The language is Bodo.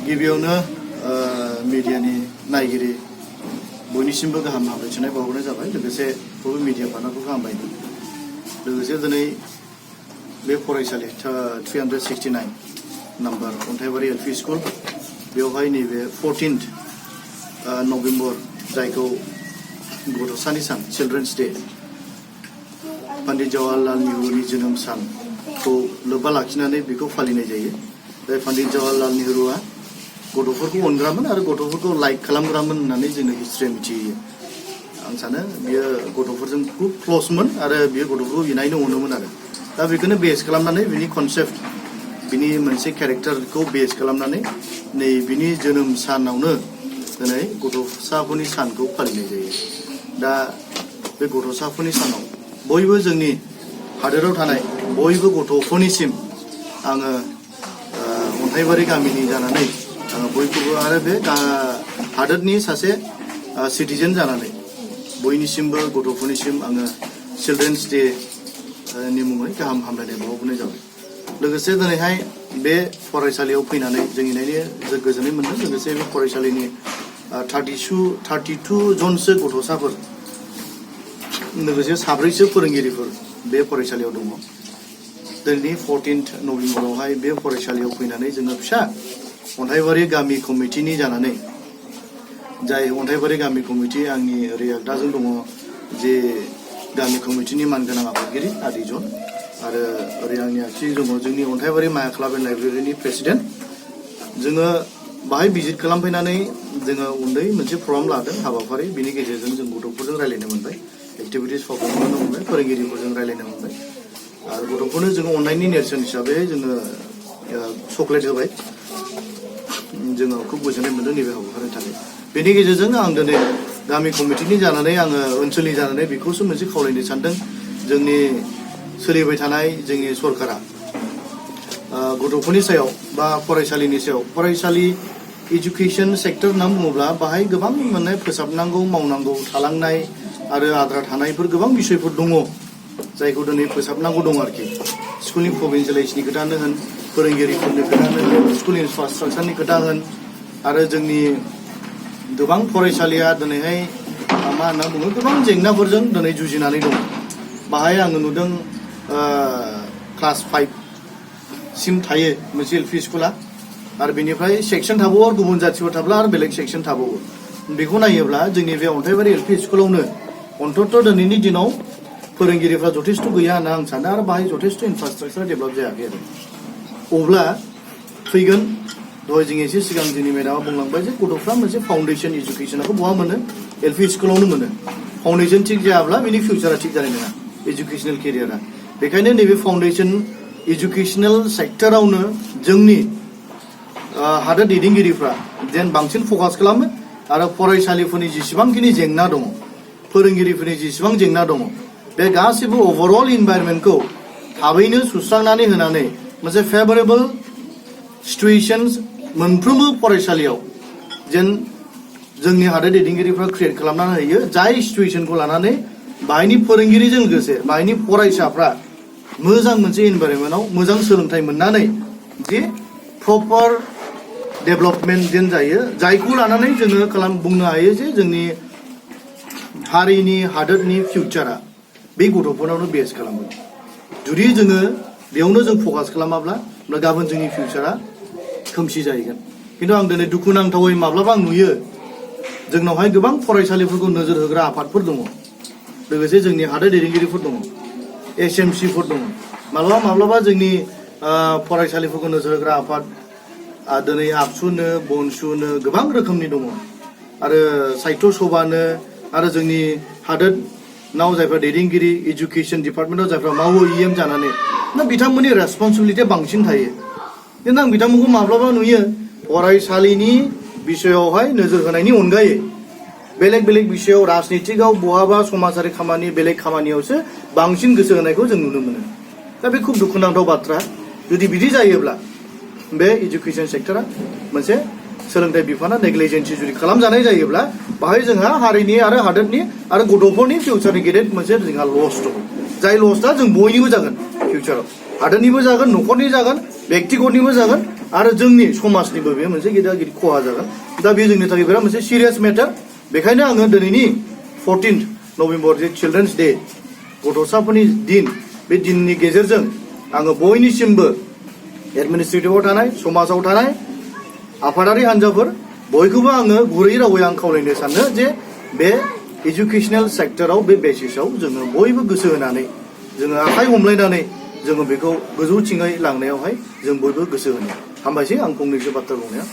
गिबियावनो मिडियानि नायगिरि बयनिसिमबो गाहाम हामलायथिनाय बावहरनाय जाबाय लोगोसे बयबो मिडिया पार्टनारखौ गाहाम बायदों लोगोसे दिनै बे फरायसालि 369 नाम्बार अन्थाइबारि एलपि स्कुल बेवहाय नैबे 14th नभेम्बर जायखौ गथ'सानि सान चिल्ड्रेन्स डे पन्डित जवाहरलाल नेहरूनि जोनोम सानखौ लोब्बा लाखिनानै बेखौ फालिनाय जायो। बे पन्डित जवाहरलाल नेहरूआ गथ'फोरखौ अनग्रामोन आरो गथ'फोरखौ लाइक खालामग्रामोन होननानै जोंनो हिस्ट्रिया मिथियो। आं सानो बियो गथ'फोरजों खुब क्ल'समोन आरो बियो गथ'फोरखौ इनायनो अनोमोन आरो दा बेखौनो बेस खालामनानै बिनि कनसेप्ट बिनि मोनसे केरेक्टारखौ बेस खालामनानै नै बिनि जोनोम सानावनो दिनै गथ'साफोरनि सानखौ फालिनाय जायो। दा बे गथ'साफोरनि सानाव बयबो जोंनि हादोराव थानाय बयबो गथ'फोरनिसिम आङो अन्थाइबारि गामिनि जानानै आङो बयखौबो आरो बे हादोरनि सासे सिटिजेन जानानै बयनिसिमबो गथ'फोरनिसिम आङो चिल्ड्रेन्स डे नि मुङै गाहाम हामलायनाय बावहरनाय जाबाय। लोगोसे दिनैहाय बे फरायसालियाव फैनानै जों नायनो गोजोननाय मोनदों। लोगोसे बे फरायसालिनि 32 जनसो गथ'साफोर लोगोसे 7सो फोरोंगिरिफोर बे फरायसालियाव दङ। दिनै 14th नभेम्बरावहाय बे फरायसालियाव फैनानै जोङो फिसा अन्थाइबारि गामि कमिटिनि जानानै जाय अन्थाइबारि गामि कमिटि आंनि ओरै आगदाजों दङ जे गामि कमिटिनि मानगोनां आफादगिरि आदिजन आरो ओरै आंनि आगसिजों दङ जोंनि अन्थाइबारि माया क्लाब एन्ड लाइब्रेरिनि प्रेसिडेन्ट। जोङो बाहाय भिजिट खालामफैनानै जोङो उन्दै मोनसे प्रग्राम लादों हाबाफारि बिनि गेजेरजों जों गथ'फोरजों रायलायनो मोनबाय एक्टिभिटिस खालामनो मोनबाय फोरोंगिरिफोरजों रायलायनो मोनबाय आरो गथ'फोरनो जोङो अननायनि नेरसोन हिसाबै जोङो चकलेट होबाय। जोङो खुब गोजोननाय मोनदों नैबे हाबाफारिनि थाखाय। बेनि गेजेरजों आं दिनै गामि कमिटिनि जानानै आङो ओनसोलनि जानानै बेखौसो मोनसे खावलायनो सानदों जोंनि सोलिबाय थानाय जोंनि सरकारा गथ'फोरनि सायाव बा फरायसालिनि सायाव फरायसालि इडुकेसन सेक्टर होनना बुङोब्ला बाहाय गोबां माने फोसाबनांगौ मावनांगौ थालांनाय आरो आद्रा थानायफोर गोबां बिसयफोर दङ जायखौ दिनै फोसाबनांगौ दं आरोखि। स्कुलनि प्रभिन्सियेलाइजेसननि खोथानो होन फोरोंगिरिफोरनि खोथानो होन स्कुल इनफ्रास्ट्राक्चारनि खोथा होन आरो जोंनि गोबां फरायसालिया दिनैहाय मा होनना बुङो गोबां जेंनाफोरजों दिनै जुजिनानै दं। बाहाय आङो नुदों क्लास 5 सिम थायो मोनसे एलपि स्कुला आरो बेनिफ्राय सेक्सन थाबावो आरो गुबुन जाथिफोर थाब्ला आरो बेलेग सेक्सन थाबावो। बेखौ नायोब्ला जोंनि बे अन्थाइबारि एलपि स्कुलावनो अन्तत दिनैनि दिनाव फोरोंगिरिफ्रा जथेस्थ' गैया होनना आं सानो आरो बाहाय जथेस्थ' इनफ्रास्ट्राक्चार डेभेलप जायाखै आरो अब्ला फैगोन दहाय जों एसे सिगां जोंनि मेडामा बुंलांबाय जे गथ'फ्रा मोनसे फाउन्डेसन इडुकेसनखौ बहा मोनो एलपि स्कुलावनो मोनो। फाउन्डेसन थिग जायाब्ला बिनि फिउचारा थिग जानाय नङा एजुकेसनेल केरियारा। बेखायनो नैबे फाउन्डेसन इडुकेसनेल सेक्टरावनो जोंनि हादोर दैदेनगिरिफ्रा जेन बांसिन फकास खालामो आरो फरायसालिफोरनि जेसेबांखिनि जेंना दङ फोरोंगिरिफोरनि जेसेबां जेंना दङ बे गासैबो अभारअल इनभाइरनमेन्टखौ थाबैनो सुस्रांनानै होनानै मोनसे फेभरेबल सिटुएशन्स मोनफ्रोमबो फरायसालियाव जेन जोंनि हादोर दैदेनगिरिफ्रा क्रिएट खालामनानै होयो जाय सिटुएशनखौ लानानै बाहायनि फोरोंगिरिजों लोगोसे बाहायनि फरायसाफ्रा मोजां मोनसे इनभाइरनमेन्टआव मोजां सोलोंथाइ मोननानै जे प्रपार डेभेलपमेन्ट जेन जायो जायखौ लानानै जोङो बुंनो हायो जे जोंनि हारिनि हादोरनि फिउचारा बे गथ'फोरनावनो बेस खालामो। जुदि जोङो बेयावनो जों फकास खालामाब्ला गाबोन जोंनि फिउचारा खोमसि जाहैगोन। खिन्थु आं दिनै दुखुनांथावै माब्लाबा नुयो जोंनावहाय गोबां फरायसालिफोरखौ नोजोर होग्रा आफादफोर दङ लोगोसे जोंनि हादोर दैदेनगिरिफोर दङ SMCफोर दङ माब्लाबा जोंनि फरायसालिफोरखौ नोजोर होग्रा आफाद दिनै आबसुनो बनसुनो गोबां रोखोमनि दङ आरो साहित्य सभानो आरो जोंनि हादोरनाव जायफ्रा दैदेनगिरि इडुकेसन डिपार्टमेन्टआव जायफ्रा मावो EM जानानै ना बिथांमोननि रेसपन्सिबिलिटिया बांसिन थायो। खिन्थु आं बिथांमोनखौ माब्लाबा नुयो फरायसालिनि बिषयावहाय नोजोर होनायनि अनगायै बेलेग बिषयाव राजनितिकआव बहाबा समाजारि खामानि बेलेग खामानियावसो बांसिन गोसो होनायखौ जों नुनो मोनो। दा बे खुब दुखुनांथाव बाथ्रा। जुदि बिदि जायोब्ला बे इडुकेसन सेक्टरा मोनसे सोलोंथाइ बिफाना नेग्लिजेन्सि जुदि खालामजानाय जायोब्ला बाहाय जोंहा हारिनि आरो हादोरनि आरो गथ'फोरनि फिउचारनि गेदेर मोनसे जोंहा लस दङ जाय लसआ जों बयनिबो जागोन फिउचाराव हादोरनिबो जागोन न'खरनि जागोन बेक्तिगतनिबो जागोन आरो जोंनि समाजनिबो बे मोनसे गिदिर गिदिर खहा जागोन दा बे जोंनि थाखाय बिराद मोनसे सिरियास मेटार बेखायनो आङो दिनैनि 14 नभेम्बर जे चिल्ड्रेन्स डे गथ'साफोरनि दिन बे दिननि गेजेरजों आङो बयनिसिमबो एडमिनिस्ट्रेटिभआव थानाय समाजाव थानाय आफादारि हान्जाफोर बयखौबो आङो गुरै रावै आं खावलायनो सानो जे बे एजुकेशनेल सेक्टराव बे बेसिसाव जोङो बयबो गोसो होनानै जोङो आखाइ हमलायनानै जोङो बेखौ गोजौथिङै लांनायावहाय जों बयबो गोसो होनो हामबायसै आं फंनैसो बाथ्रा बुंनाया